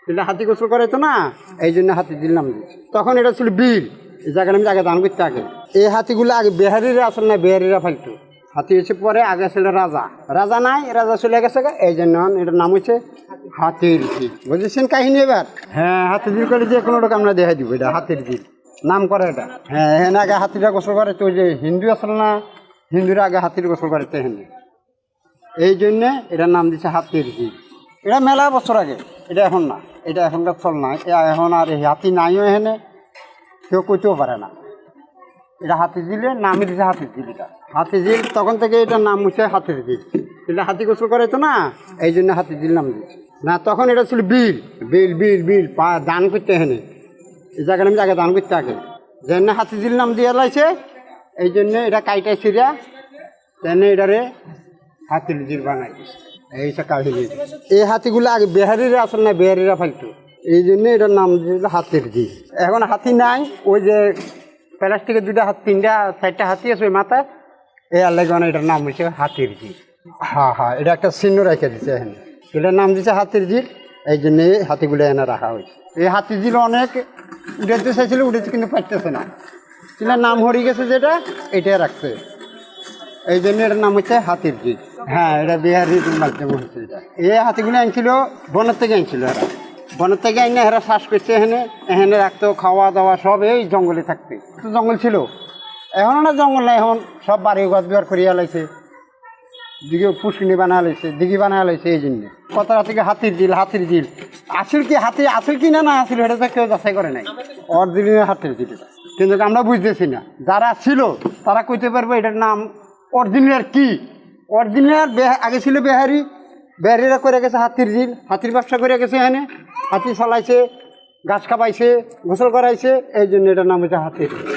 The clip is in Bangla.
এটা হাতি গোসল করাইতো না, এই জন্য হাতি দিল নাম দিয়েছে। তখন এটা ছিল বিল, এই জায়গাটা আমি জায়গা দান করতে আগে। এই হাতিগুলো আগে বিহারিরা আসল না, বিহারিরা ফালতো। হাতি এসে পরে আগে ছিল রাজা, রাজা নাই, রাজা চলে গেছে, এই জন্য এটার নাম হচ্ছে হাতির ঝিল। বুঝেছেন কাহিনী এবার? হ্যাঁ, হাতির ঝিল করে যে কোনো রকম আমরা দেখা দিব, এটা হাতির ঝিল নাম করে এটা। হ্যাঁ, এখানে আগে হাতিরা গোসল করে, তো যে হিন্দু আসল না, হিন্দুরা আগে হাতির গোসল করে তো এখানে, এই জন্যে এটার নাম দিচ্ছে হাতির ঝিল। এটা মেলা বছর আগে, এটা এখন না, এটা এখনকার চল না, এখন আর এই হাতি নাইও এখানে, কেউ কইতেও পারে না। এটা হাতির ঝিলের নামই দিচ্ছে হাতির ঝিল। এটা হাতির ঝিল, তখন থেকে এটার নাম হচ্ছে হাতির ঝিল। এটা হাতি গোসল করাইতো না, এই জন্য হাতির ঝিল নাম দিচ্ছে। না, তখন এটা ছিল বিল, বিল বিল বিল দান করতে এখানে, এই জায়গাটা আমি জায়গা দান করতে আগে, যেন হাতির ঝিল নাম দিয়ে লাইছে, এই জন্যে এটা কাইটাই ছিঁড়া তেনে এটারে হাতির ঝিল বানাই দিচ্ছে। এইসব কাহিনী। এই হাতিগুলো আগে বিহারিরা আসল না, বিহারিরা ফালতো, এই জন্য এটার নাম দিয়েছিল হাতির ঝিল। এখন হাতি নাই, ওই যে প্লাস্টিকের দুটা হাত, তিনটা চারটা হাতি আছে ওই মাথায়, এই আল্লাহ এটার নাম হচ্ছে হাতির ঝিল। হ্যাঁ হ্যাঁ, এটা একটা চিহ্ন রেখে দিচ্ছে এখানে, এটার নাম দিচ্ছে হাতির ঝিল, এই জন্য এই হাতিগুলো এনে রাখা হয়েছে। এই হাতির ঝিল অনেক উঠেতে চাইছিল, উঠেছে কিন্তু পারতেছে না, এটার নাম হরিয়ে গেছে, যেটা এটাই রাখছে, এই জন্য এটার নাম হচ্ছে হাতির ঝিল। হ্যাঁ, এটা বিহারির মাধ্যমে হচ্ছে। এটা এই হাতিগুলো আনছিল বনের থেকে, আনছিল এরা বনের থেকে এনে এরা শ্বাস করছে, এখানে এখানে রাখতো, খাওয়া দাওয়া সব এই জঙ্গলে থাকতে। জঙ্গল ছিল, এখন না জঙ্গল নাই, এখন সব বাড়ি ঘর দুয়ার করিয়া লাইছে, দিকে পুষ্কিনি বানা লাইছে, দিঘি বানা লাইছে, এই জন্য কতটা থেকে হাতির ঝিল। হাতির ঝিল আসল কি, হাতি আসল কি না না আসল, এটা তো কেউ যাচাই করে নাই। অরিজিনাল হাতির ঝিল, কিন্তু আমরা বুঝতেছি না, যারা ছিল তারা কইতে পারবে এটার নাম অরিজিনাল কি। অরিজিনাল আগে ছিল বিহারি, বিহারিরা করে গেছে হাতির ঝিল, হাতির ব্যবসা করে গেছে, এখানে হাতি চালাইছে, গাছ খাপাইছে, গোসল করাইছে, এই জন্য এটার নাম হচ্ছে হাতির ঝিল।